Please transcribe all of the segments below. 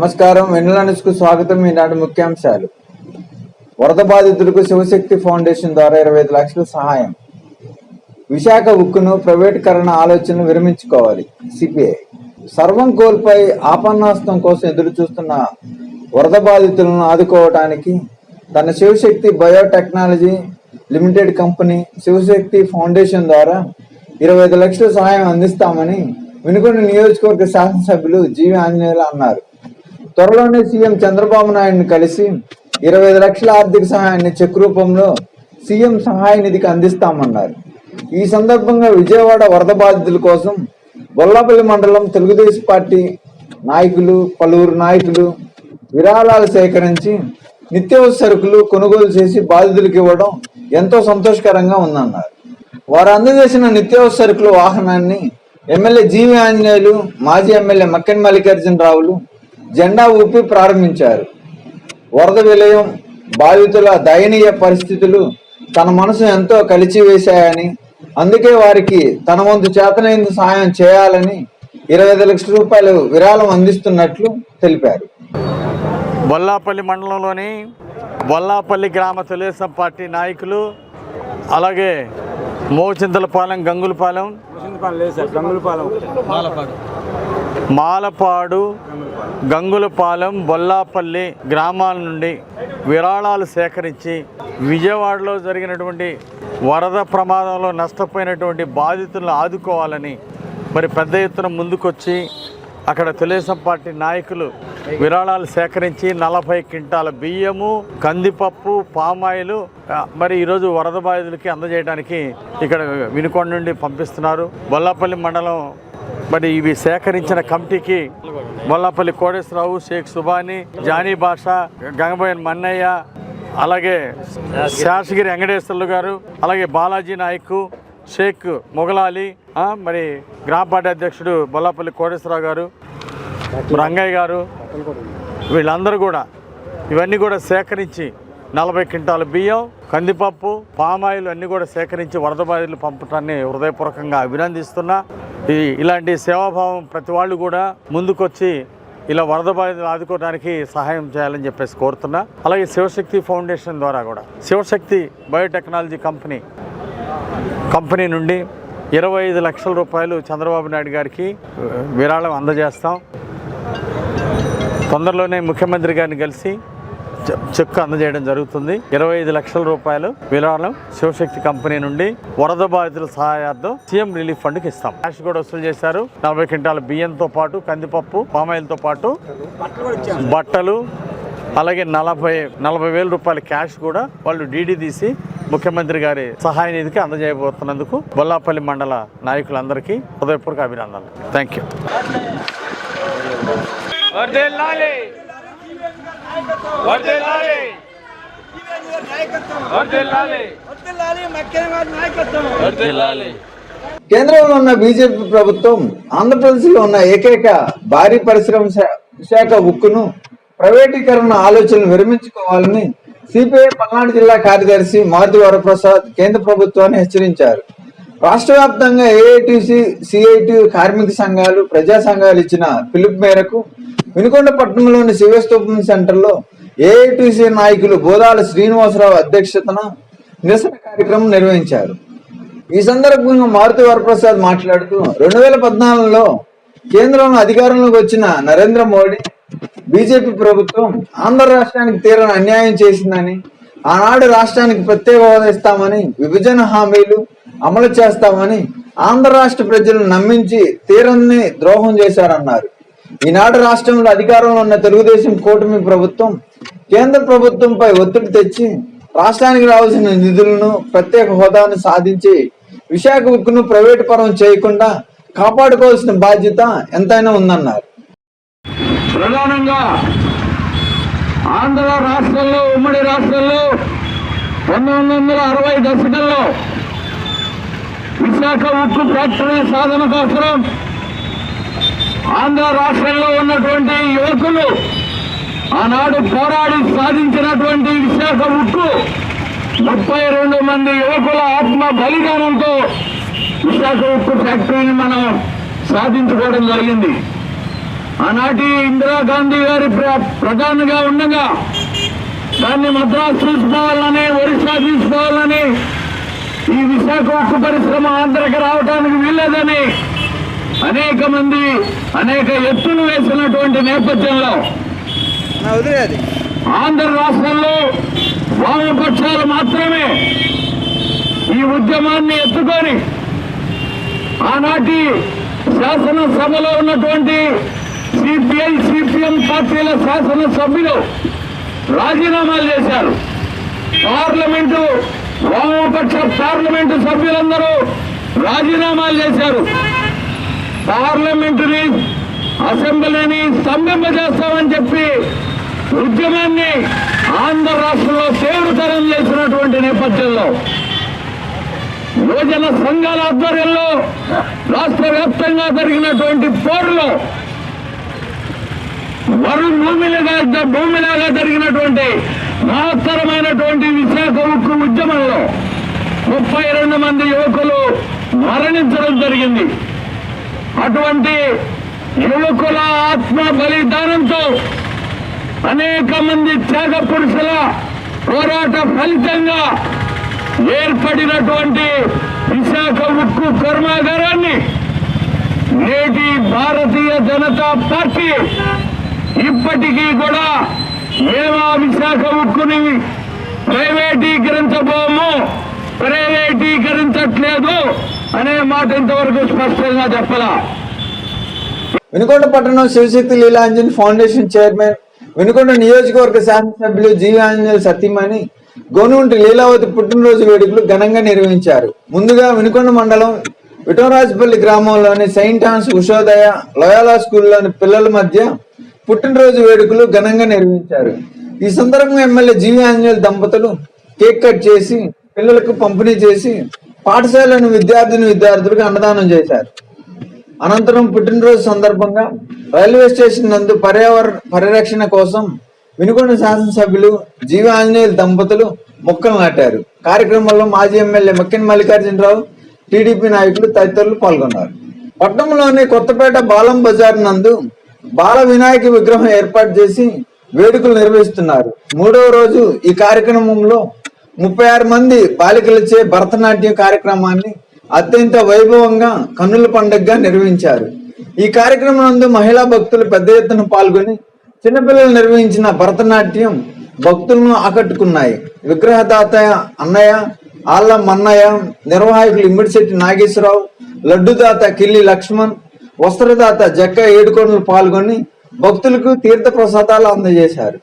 నమస్కారం. వెన్నెల న్యూస్కు స్వాగతం. ఈనాటి ముఖ్యాంశాలు. వరద బాధితులకు శివశక్తి ఫౌండేషన్ ద్వారా 25 లక్షల సహాయం. విశాఖ ఉక్కును ప్రైవేటీకరణ ఆలోచనలు విరమించుకోవాలి. సిపిఐ. సర్వం కోల్పోయి ఆపన్నాస్తం కోసం ఎదురు చూస్తున్న వరద బాధితులను ఆదుకోవడానికి తన Shivashakti biotechnology limited company Shivashakti foundation ద్వారా 25 లక్షల సహాయం అందిస్తామని వినుకొండ నియోజకవర్గ శాసనసభ్యులు జీవి ఆంజనేయులు అన్నారు. త్వరలోనే సీఎం చంద్రబాబు నాయుడుని కలిసి 25 లక్షల ఆర్థిక సహాయాన్ని చెక్ రూపంలో సీఎం సహాయ నిధికి అందిస్తామన్నారు. ఈ సందర్భంగా విజయవాడ వరద బాధితుల కోసం బొల్లాపల్లి మండలం తెలుగుదేశం పార్టీ నాయకులు పలువురు నాయకులు విరాళాలు సేకరించి నిత్యావసర సరుకులు కొనుగోలు చేసి బాధితులకు ఇవ్వడం ఎంతో సంతోషకరంగా ఉందన్నారు. వారు అందజేసిన నిత్యావసర సరుకుల వాహనాన్ని ఎమ్మెల్యే జీవి ఆంజనేయులు, మాజీ ఎమ్మెల్యే మక్కెన మల్లికార్జునరావులు జెండా ఊపి ప్రారంభించారు. వరద విలయం బాధితుల దయనీయ పరిస్థితులు తన మనసు ఎంతో కలిచివేశాయని, అందుకే వారికి తన వంతు చేతనైన సహాయం చేయాలని 25 లక్షల రూపాయలు విరాళం అందిస్తున్నట్లు తెలిపారు. బొల్లాపల్లి మండలంలోని బొల్లాపల్లి గ్రామ తెలుగుదేశం పార్టీ నాయకులు, అలాగే మోచింతలపాలెం, మాలపాడు, గంగులపాలెం, బొల్లాపల్లి గ్రామాల నుండి విరాళాలు సేకరించి విజయవాడలో జరిగినటువంటి వరద ప్రమాదంలో నష్టపోయినటువంటి బాధితులను ఆదుకోవాలని మరి పెద్ద ఎత్తున ముందుకొచ్చి అక్కడ తెలుగుదేశం పార్టీ నాయకులు విరాళాలు సేకరించి 40 క్వింటాల బియ్యము, కందిపప్పు, పామాయిలు మరి ఈరోజు వరద బాధితులకి అందజేయడానికి ఇక్కడ వినుకొండ నుండి పంపిస్తున్నారు. బొల్లాపల్లి మండలం మరి ఇవి సేకరించిన కమిటీకి బొల్లాపల్లి కోటేశ్వరరావు, షేక్ సుబాని, జానీ బాషా, గంగబోయన్ మన్నయ్య, అలాగే శాసగిరి వెంకటేశ్వర్లు గారు, అలాగే బాలాజీ నాయక్, షేక్ మొగలాలి, మరి గ్రామ పార్టీ అధ్యక్షుడు బొల్లాపల్లి కోటేశ్వరరావు గారు, రంగయ్య గారు, వీళ్ళందరూ కూడా ఇవన్నీ కూడా సేకరించి 40 క్వింటాల బియ్యం, కందిపప్పు, పామాయిల్ అన్నీ కూడా సేకరించి వరద బాధితులు పంపటాన్ని హృదయపూర్వకంగా అభినందిస్తున్నా. ఇలాంటి సేవాభావం ప్రతి వాళ్ళు కూడా ముందుకొచ్చి ఇలా వరద బాధితులు ఆదుకోవడానికి సహాయం చేయాలని చెప్పేసి కోరుతున్నా. అలాగే శివశక్తి ఫౌండేషన్ ద్వారా కూడా శివశక్తి బయోటెక్నాలజీ కంపెనీ నుండి 25 లక్షల రూపాయలు చంద్రబాబు నాయుడు గారికి విరాళం అందజేస్తాం. తొందరలోనే ముఖ్యమంత్రి గారిని కలిసి చెక్ అందజేయడం జరుగుతుంది. 25 లక్షల రూపాయలు విరాళం శివశక్తి కంపెనీ నుండి వరద బాధితుల సహాయార్థం సీఎం రిలీఫ్ ఫండ్కి ఇస్తాం. క్యాష్ కూడా వసూలు చేశారు. 40 క్వింటాల బియ్యంతో పాటు కందిపప్పు, పామాయిల్తో పాటు బట్టలు, అలాగే 40,000 రూపాయల క్యాష్ కూడా వాళ్ళు డీడీ తీసి ముఖ్యమంత్రి గారి సహాయ నిధికి అందజేయబోతున్నందుకు బొల్లాపల్లి మండల నాయకులందరికీ హృదయపూర్వక అభినందనలు. Thank you. కేంద్రంలో ఉన్న బీజేపీ ప్రభుత్వం ఆంధ్రప్రదేశ్ లో ఉన్న ఏకైక భారీ పరిశ్రమ విశాఖ ఉక్కును ప్రైవేటీకరణ ఆలోచనలు విరమించుకోవాలని సిపిఐ పల్నాడు జిల్లా కార్యదర్శి మారుతి వరప్రసాద్ కేంద్ర ప్రభుత్వాన్ని హెచ్చరించారు. రాష్ట్ర వ్యాప్తంగా ఏఐటీసీ, సిఐటి కార్మిక సంఘాలు, ప్రజా సంఘాలు ఇచ్చిన పిలుపు మేరకు వినుకొండ పట్టణంలోని శివస్తూపం సెంటర్లో ఏఐటీసీ నాయకులు బోదాల శ్రీనివాసరావు అధ్యక్షతన నిరసన కార్యక్రమం నిర్వహించారు. ఈ సందర్భంగా మారుతి వరప్రసాద్ మాట్లాడుతూ 2014లో కేంద్రంలో అధికారంలోకి వచ్చిన నరేంద్ర మోడీ బీజేపీ ప్రభుత్వం ఆంధ్ర రాష్ట్రానికి తీరని అన్యాయం చేసిందని, ఆనాడు రాష్ట్రానికి ప్రత్యేక హోదా ఇస్తామని, విభజన హామీలు అమలు చేస్తామని ఆంధ్ర రాష్ట్ర ప్రజలను నమ్మించి తీరని ద్రోహం చేశారన్నారు. ఈనాడు రాష్ట్రంలో అధికారంలో ఉన్న తెలుగుదేశం కూటమి ప్రభుత్వం కేంద్ర ప్రభుత్వంపై ఒత్తిడి తెచ్చి రాష్ట్రానికి రావాల్సిన నిధులను, ప్రత్యేక హోదాను సాధించి విశాఖ ఉక్కును ప్రైవేటు పరం చేయకుండా కాపాడుకోవాల్సిన బాధ్యత ఎంతైనా ఉందన్నారు. ప్రధానంగా ఆంధ్ర రాష్ట్రంలో, ఉమ్మడి రాష్ట్రంలో 1960 దశకంలో విశాఖ ఉక్కు ఫ్యాక్టరీ సాధన కోసం ఆంధ్ర రాష్ట్రంలో ఉన్నటువంటి యువకులు ఆనాడు పోరాడి సాధించినటువంటి విశాఖ ఉక్కు 32 మంది యువకుల ఆత్మ బలిదానంతో విశాఖ ఉక్కు ఫ్యాక్టరీని మనం సాధించుకోవడం జరిగింది. ఆనాటి ఇందిరాగాంధీ గారి ప్రధానిగా ఉండగా దాన్ని మద్రాసు తీసుకోవాలని, ఒరిస్సా తీసుకోవాలని, ఈ విశాఖ ఉక్కు పరిశ్రమ ఆంధ్రకి రావడానికి వీల్లేదని అనేక మంది అనేక ఎత్తులు వేసినటువంటి నేపథ్యంలో ఆంధ్ర రాష్ట్రంలో వామపక్షాలు మాత్రమే ఈ ఉద్యమాన్ని ఎత్తుకొని ఆనాటి శాసనసభలో ఉన్నటువంటి సిపిఐ, సిపిఎం పార్టీల శాసనసభ్యులు రాజీనామాలు చేశారు. వామపక్ష పార్లమెంటు సభ్యులందరూ రాజీనామాలు చేశారు. పార్లమెంటుని, అసెంబ్లీని స్తంభింపజేస్తామని చెప్పి ఉద్యమాన్ని ఆంధ్ర రాష్ట్రంలో తీవ్రతరం చేసినటువంటి నేపథ్యంలో యువజన సంఘాల ఆధ్వర్యంలో రాష్ట్ర వ్యాప్తంగా జరిగినటువంటి పోరులో భూమిలాగా జరిగినటువంటి మహత్తరమైనటువంటి విశాఖ ఉక్కు ఉద్యమంలో 32 మంది యువకులు మరణించడం జరిగింది. అటువంటి యువకుల ఆత్మ బలిదానంతో అనేక మంది త్యాగ పురుషుల పోరాట ఫలితంగా ఏర్పడినటువంటి విశాఖ ఉక్కు కర్మాగారాన్ని నేటి భారతీయ జనతా పార్టీ ఇప్పటికీ కూడా మేము ఆ విశాఖ ఉక్కుని ప్రైవేటీకరించట్లేదు అనే మాట ఇంతవరకు స్పష్టంగా చెప్పాలా. వినుకొండ పట్టణం శివశక్తి లీలాంజన్ ఫౌండేషన్ చైర్మన్, వినుకొండ నియోజకవర్గ శాసనసభ్యులు జీవి ఆంజనేయులు సతీమణి గోనుగుంటి లీలావతి పుట్టినరోజు వేడుకలు ఘనంగా నిర్వహించారు. ముందుగా వినుకొండ మండలం విఠవరాజపల్లి గ్రామంలోని సెయింట్ ఆన్స్ ఉషోదయ లోయాలా స్కూల్లోని పిల్లల మధ్య పుట్టినరోజు వేడుకలు ఘనంగా నిర్వహించారు. ఈ సందర్భంగా ఎమ్మెల్యే జీవి ఆంజనేయులు దంపతులు కేక్ కట్ చేసి పిల్లలకు పంపిణీ చేసి పాఠశాలను విద్యార్థులకు అన్నదానం చేశారు. అనంతరం పుట్టినరోజు సందర్భంగా రైల్వే స్టేషన్ నందు పర్యావరణ పరిరక్షణ కోసం వినుకొండ శాసనసభ్యులు జీవి ఆంజనేయులు దంపతులు మొక్కలు నాటారు. కార్యక్రమంలో మాజీ ఎమ్మెల్యే మక్కిన మల్లికార్జునరావు, టీడీపీ నాయకులు తదితరులు పాల్గొన్నారు. పట్టణంలోని కొత్తపేట బాలం బజార్ నందు బాల వినాయక విగ్రహం ఏర్పాటు చేసి వేడుకలు నిర్వహిస్తున్నారు. 3వ రోజు ఈ కార్యక్రమంలో 36 మంది బాలికలచే భరతనాట్యం కార్యక్రమాన్ని అత్యంత వైభవంగా కన్నుల పండుగగా నిర్వహించారు. ఈ కార్యక్రమం నందు మహిళా భక్తులు పెద్ద ఎత్తున పాల్గొని చిన్నపిల్లలు నిర్వహించిన భరతనాట్యం భక్తులను ఆకట్టుకున్నాయి. విగ్రహదాత అన్నయ్య, ఆళ్ళ మన్నయ్య, నిర్వాహకులు ఇమ్మిడిశెట్టి నాగేశ్వరరావు, లడ్డుదాత కిల్లి లక్ష్మణ్, వస్త్రదాత జక్క ఏడుకొండలు పాల్గొని భక్తులకు తీర్థ ప్రసాదాలు అందజేశారు.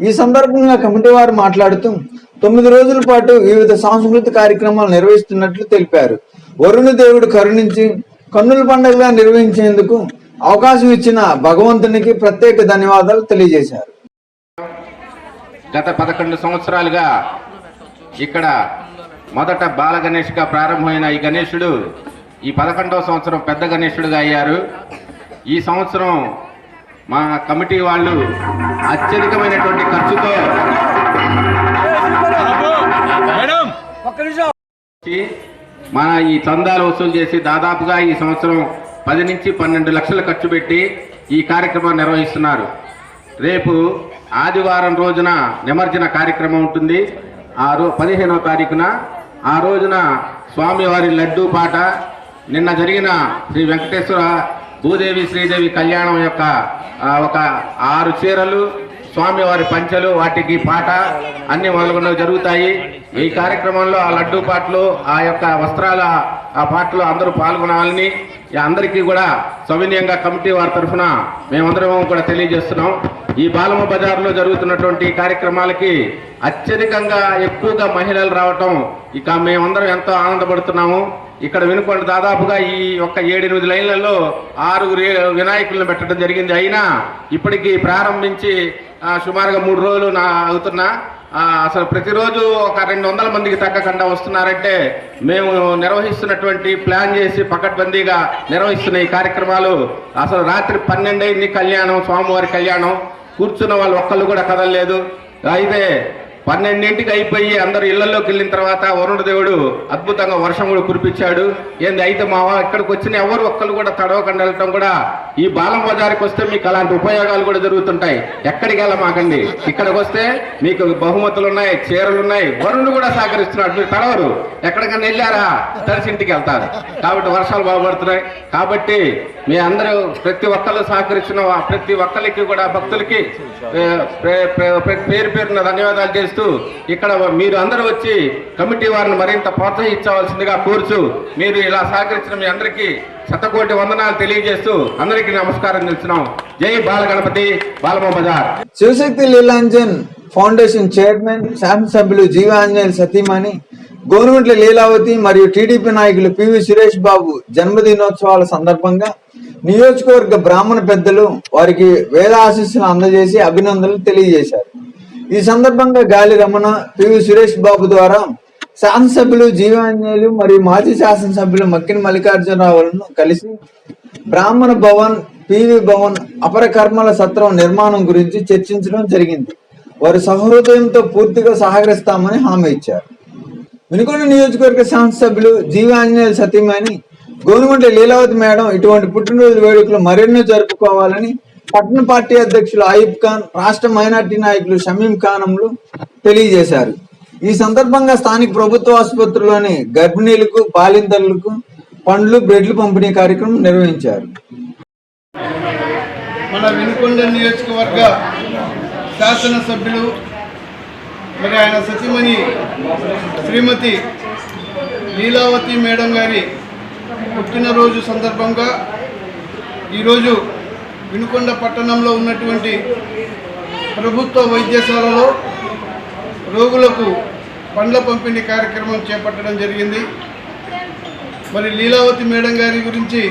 ఈ సందర్భంగా కమిటీ వారు మాట్లాడుతూ 9 రోజుల పాటు వివిధ సాంస్కృతిక కార్యక్రమాలు నిర్వహిస్తున్నట్లు తెలిపారు. వరుణ దేవుడు కరుణించి కన్నుల పండుగగా నిర్వహించేందుకు అవకాశం ఇచ్చిన భగవంతునికి ప్రత్యేక ధన్యవాదాలు తెలియజేశారు. గత 11 సంవత్సరాలుగా ఇక్కడ మొదట బాల గణేష్గా ప్రారంభమైన ఈ గణేశుడు ఈ 11వ సంవత్సరం పెద్ద గణేశుడుగా అయ్యారు. ఈ సంవత్సరం మా కమిటీ వాళ్ళు అత్యధికమైనటువంటి ఖర్చుతో మన ఈ చందాలు వసూలు చేసి దాదాపుగా ఈ సంవత్సరం 10 నుంచి 12 లక్షలు ఖర్చు పెట్టి ఈ కార్యక్రమాన్ని నిర్వహిస్తున్నారు. రేపు ఆదివారం రోజున నిమజ్జన కార్యక్రమం ఉంటుంది. 15వ తారీఖున ఆ రోజున స్వామివారి లడ్డూ పాట, నిన్న జరిగిన శ్రీ వెంకటేశ్వర భూదేవి శ్రీదేవి కళ్యాణం యొక్క ఒక 6 చీరలు, స్వామివారి పంచలు, వాటికి పాట అన్ని మొదలుగున్నవి జరుగుతాయి. ఈ కార్యక్రమంలో ఆ లడ్డూ పాటలు, ఆ యొక్క వస్త్రాల ఆ పాటలు అందరూ పాల్గొనాలని అందరికీ కూడా సవినయంగా కమిటీ వారి తరఫున మేమందరం కూడా తెలియజేస్తున్నాం. ఈ బాలమ్మ బజార్లో జరుగుతున్నటువంటి కార్యక్రమాలకి అత్యధికంగా ఎక్కువగా మహిళలు రావటం ఇక మేమందరం ఎంతో ఆనందపడుతున్నాము. ఇక్కడ వినుకొండ దాదాపుగా ఈ ఒక్క 7-8 లైన్లలో 6 వినాయకులను పెట్టడం జరిగింది. అయినా ఇప్పటికీ ప్రారంభించి సుమారుగా 3 రోజులు అవుతున్నా అసలు ప్రతిరోజు ఒక 200 మందికి తగ్గకుండా వస్తున్నారంటే మేము నిర్వహిస్తున్నటువంటి ప్లాన్ చేసి పకడ్బందీగా నిర్వహిస్తున్న ఈ కార్యక్రమాలు అసలు రాత్రి 12 అయింది కళ్యాణం, స్వామివారి కళ్యాణం, కూర్చున్న వాళ్ళు ఒక్కళ్ళు కూడా కదలలేదు. అయితే 12ంటికి అయిపోయి అందరూ ఇళ్లలోకి వెళ్ళిన తర్వాత వరుణదేవుడు అద్భుతంగా వర్షం కూడా కురిపించాడు. ఏంది అయితే మావా ఇక్కడికి వచ్చిన ఎవరు ఒక్కరు కూడా తడవకుండా వెళ్ళటం కూడా ఈ బాలం బజార్కి వస్తే మీకు అలాంటి ఉపయోగాలు కూడా జరుగుతుంటాయి. ఎక్కడికి వెళ్ళమాకండి, ఇక్కడికి వస్తే మీకు బహుమతులు ఉన్నాయి, చీరలు ఉన్నాయి, వరుణుడు కూడా సహకరిస్తున్నాడు. మీరు తడవరు, ఎక్కడికన్నా వెళ్ళారా తడిసి ఇంటికి వెళ్తారు. కాబట్టి వర్షాలు బాగుపడుతున్నాయి. కాబట్టి మీ అందరూ ప్రతి ఒక్కరు సహకరించిన ప్రతి ఒక్కరికి కూడా భక్తులకి పేరు పేరున ధన్యవాదాలు చేస్తూ ఇక్కడ మీరు అందరూ వచ్చి కమిటీ వారిని మరింత ప్రోత్సహించవలసిందిగా కోరుచు మీరు ఇలా సహకరించిన మీ అందరికీ శతకోటి వందనాలు తెలియజేస్తూ అందరికీ నమస్కారం తెలుస్తున్నాం. జై బాలగణపతి బాలమ బజార్. శివశక్తి లీలాంజన్ ఫౌండేషన్ చైర్మన్ శాసనసభ్యులు జీవాంజనేయులు సతీమణి గవర్నమెంట్ల లీలావతి మరియు టీడీపీ నాయకులు పివి సురేష్ బాబు జన్మదినోత్సవాల సందర్భంగా నియోజకవర్గ బ్రాహ్మణ పెద్దలు వారికి వేద ఆశీస్సులు అందజేసి అభినందనలు తెలియజేశారు. ఈ సందర్భంగా గాలి రమణ, పివి సురేష్ బాబు ద్వారా శాసనసభ్యులు జీవాంజనేయులు మరియు మాజీ శాసనసభ్యులు మక్కిన మల్లికార్జునరావులను కలిసి బ్రాహ్మణ భవన్, పివి భవన్, అపర కర్మల సత్రం నిర్మాణం గురించి చర్చించడం జరిగింది. వారు సహృదయంతో పూర్తిగా సహకరిస్తామని హామీ ఇచ్చారు. వినుకొండ నియోజకవర్గ శాసనసభ్యులు జీవాంజనేయులు సతీమణి గవర్నమెంట్ లీలావతి మేడం ఇటువంటి పుట్టినరోజు వేడుకలు మరెన్నో జరుపుకోవాలని పట్టణ పార్టీ అధ్యక్షులు అయూబ్ ఖాన్, రాష్ట్ర మైనార్టీ నాయకులు షమీం ఖానంలు తెలియజేశారు. ఈ సందర్భంగా స్థానిక ప్రభుత్వ ఆసుపత్రిలోని గర్భిణీలకు, బాలింతలకు పండ్లు, బ్రెడ్లు పంపిణీ కార్యక్రమం నిర్వహించారు. మన వినుకొండ నియోజకవర్గ శాసనసభ్యులు మరి ఆయన సతీమణి శ్రీమతి లీలావతి మేడం గారి పుట్టినరోజు సందర్భంగా ఈరోజు వినుకొండ పట్టణంలో ఉన్నటువంటి ప్రభుత్వ వైద్యశాలలో రోగులకు పండ్ల పంపిణీ కార్యక్రమం చేపట్టడం జరిగింది. మరి లీలావతి మేడం గారి గురించి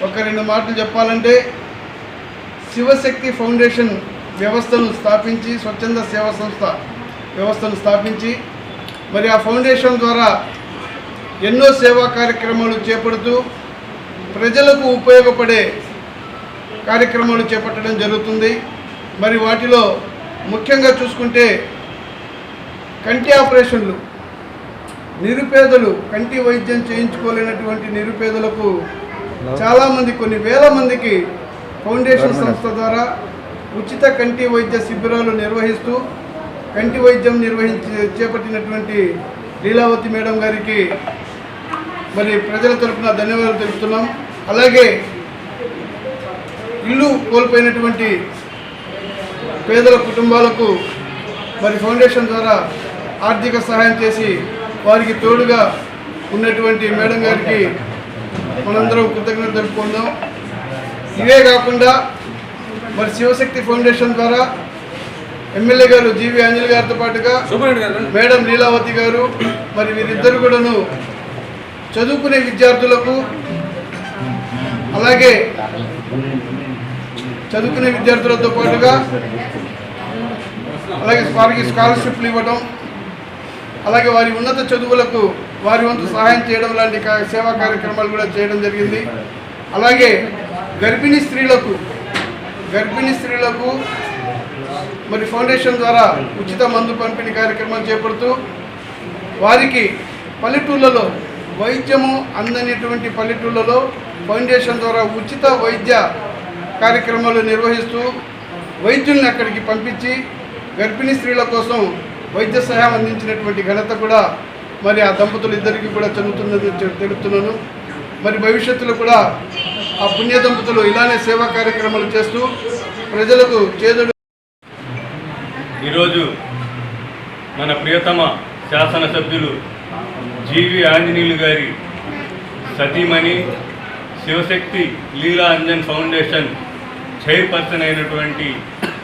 ఒక 2 మాటలు చెప్పాలంటే, శివశక్తి ఫౌండేషన్ వ్యవస్థను స్థాపించి, స్వచ్ఛంద సేవా సంస్థ వ్యవస్థను స్థాపించి మరి ఆ ఫౌండేషన్ ద్వారా ఎన్నో సేవా కార్యక్రమాలు చేపడుతూ ప్రజలకు ఉపయోగపడే కార్యక్రమాలు చేపట్టడం జరుగుతుంది. మరి వాటిలో ముఖ్యంగా చూసుకుంటే కంటి ఆపరేషన్లు, నిరుపేదలు కంటి వైద్యం చేయించుకోలేనటువంటి నిరుపేదలకు చాలామంది, కొన్ని వేల మందికి ఫౌండేషన్ సంస్థ ద్వారా ఉచిత కంటి వైద్య శిబిరాలు నిర్వహిస్తూ కంటి వైద్యం చేపట్టినటువంటి లీలావతి మేడం గారికి మరి ప్రజల తరఫున ధన్యవాదాలు తెలుపుతున్నాం. అలాగే ఇల్లు కోల్పోయినటువంటి పేదల కుటుంబాలకు మరి ఫౌండేషన్ ద్వారా ఆర్థిక సహాయం చేసి వారికి తోడుగా ఉన్నటువంటి మేడం గారికి మనందరం కృతజ్ఞతలు తెలుపుకుందాం. ఇవే కాకుండా మరి శివశక్తి ఫౌండేషన్ ద్వారా ఎమ్మెల్యే గారు జీవి అంజలి గారితో పాటుగా మేడం లీలావతి గారు మరి వీరిద్దరు కూడాను చదువుకునే విద్యార్థులకు, అలాగే చదువుకునే విద్యార్థులతో పాటుగా అలాగే వారికి స్కాలర్షిప్లు ఇవ్వడం, అలాగే వారి ఉన్నత చదువులకు వారి వంతు సహాయం చేయడం లాంటి సేవా కార్యక్రమాలు కూడా చేయడం జరిగింది. అలాగే గర్భిణీ స్త్రీలకు మరి ఫౌండేషన్ ద్వారా ఉచిత మందు పంపిణీ కార్యక్రమాలు చేపడుతూ వారికి పల్లెటూళ్ళలో వైద్యము అందనేటువంటి పల్లెటూళ్ళలో ఫౌండేషన్ ద్వారా ఉచిత వైద్య కార్యక్రమాలు నిర్వహిస్తూ వైద్యుల్ని అక్కడికి పంపించి గర్భిణీ స్త్రీల కోసం వైద్య సహాయం అందించినటువంటి ఘనత కూడా మరి ఆ దంపతులు ఇద్దరికి కూడా చెందుతుందని తెలుపుతున్నాను. మరి భవిష్యత్తులో కూడా ఆ పుణ్య దంపతులు ఇలానే సేవా కార్యక్రమాలు చేస్తూ ప్రజలకు చేదోడు. ఈరోజు మన ప్రియతమ శాసనసభ్యులు జీవి ఆంజనేయులు గారి సతీమణి శివశక్తి లీలా అంజన్ ఫౌండేషన్ చైర్పర్సన్ అయినటువంటి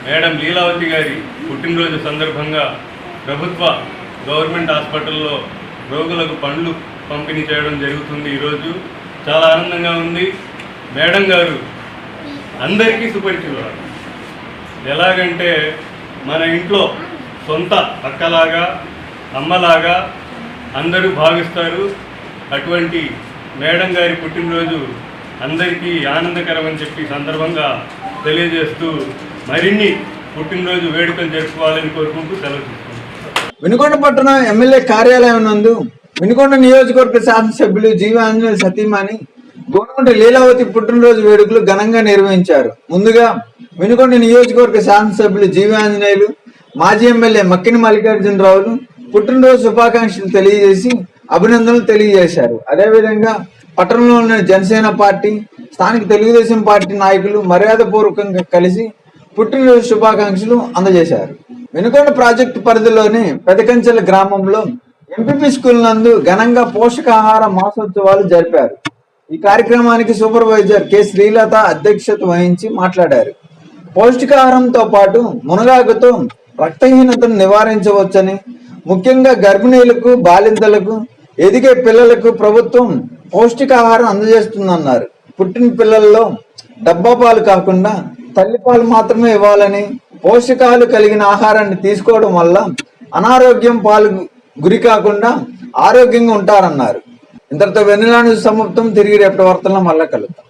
మేడం లీలావతి గారి పుట్టినరోజు సందర్భంగా ప్రభుత్వ గవర్నమెంట్ హాస్పిటల్లో రోగులకు పండ్లు పంపిణీ చేయడం జరుగుతుంది. ఈరోజు చాలా ఆనందంగా ఉంది. మేడం గారు అందరికీ సుపరిచితురాలు. ఎలాగంటే మన ఇంట్లో సొంత అక్కలాగా, అమ్మలాగా అందరూ భావిస్తారు. అటువంటి మేడం గారి పుట్టినరోజు అందరికీ ఆనందకరం అని చెప్పి సందర్భంగా తెలియజేస్తూ మరిన్ని పుట్టినరోజు వేడుకలు జరుపుకోవాలని కోరుకుంటూ సెలవు తీసుకుంటాం. వినుకొండ పట్టణం ఎమ్మెల్యే కార్యాలయం నందు వినుకొండ నియోజకవర్గ శాసనసభ్యులు జీవి ఆంజనేయులు సతీమణి గోనగుంట లీలావతి పుట్టినరోజు వేడుకలు ఘనంగా నిర్వహించారు. ముందుగా వినుకొండ నియోజకవర్గ శాసనసభ్యులు జీవి ఆంజనేయులు, మాజీ ఎమ్మెల్యే మక్కిన మల్లికార్జునరావులు పుట్టినరోజు శుభాకాంక్షలు తెలియజేసి అభినందనలు తెలియజేశారు. అదేవిధంగా పట్టణంలోని జనసేన పార్టీ, స్థానిక తెలుగుదేశం పార్టీ నాయకులు మర్యాదపూర్వకంగా కలిసి పుట్టినరోజు శుభాకాంక్షలు అందజేశారు. వినుకొండ ప్రాజెక్టు పరిధిలోని పెదకంచెల గ్రామంలో ఎంపీపీ స్కూల్ నందు ఘనంగా పోషకాహార మాసోత్సవాలు జరిపారు. ఈ కార్యక్రమానికి సూపర్వైజర్ కె శ్రీలత అధ్యక్షత వహించి మాట్లాడారు. పౌష్టికాహారంతో పాటు మునగాకుతో రక్తహీనతను నివారించవచ్చని, ముఖ్యంగా గర్భిణీలకు, బాలింతలకు, ఎదిగే పిల్లలకు ప్రభుత్వం పౌష్టికాహారం అందజేస్తుందన్నారు. పుట్టిన పిల్లల్లో డబ్బా పాలు కాకుండా తల్లిపాలు మాత్రమే ఇవ్వాలని, పోషకాలు కలిగిన ఆహారాన్ని తీసుకోవడం వల్ల అనారోగ్యం పాలు గురి కాకుండా ఆరోగ్యంగా ఉంటారన్నారు. ఇంతటితో వెన్నులాంటి సమాప్తం. తిరిగి రేపటి వార్తల్లో మళ్ళా కలుద్దాం.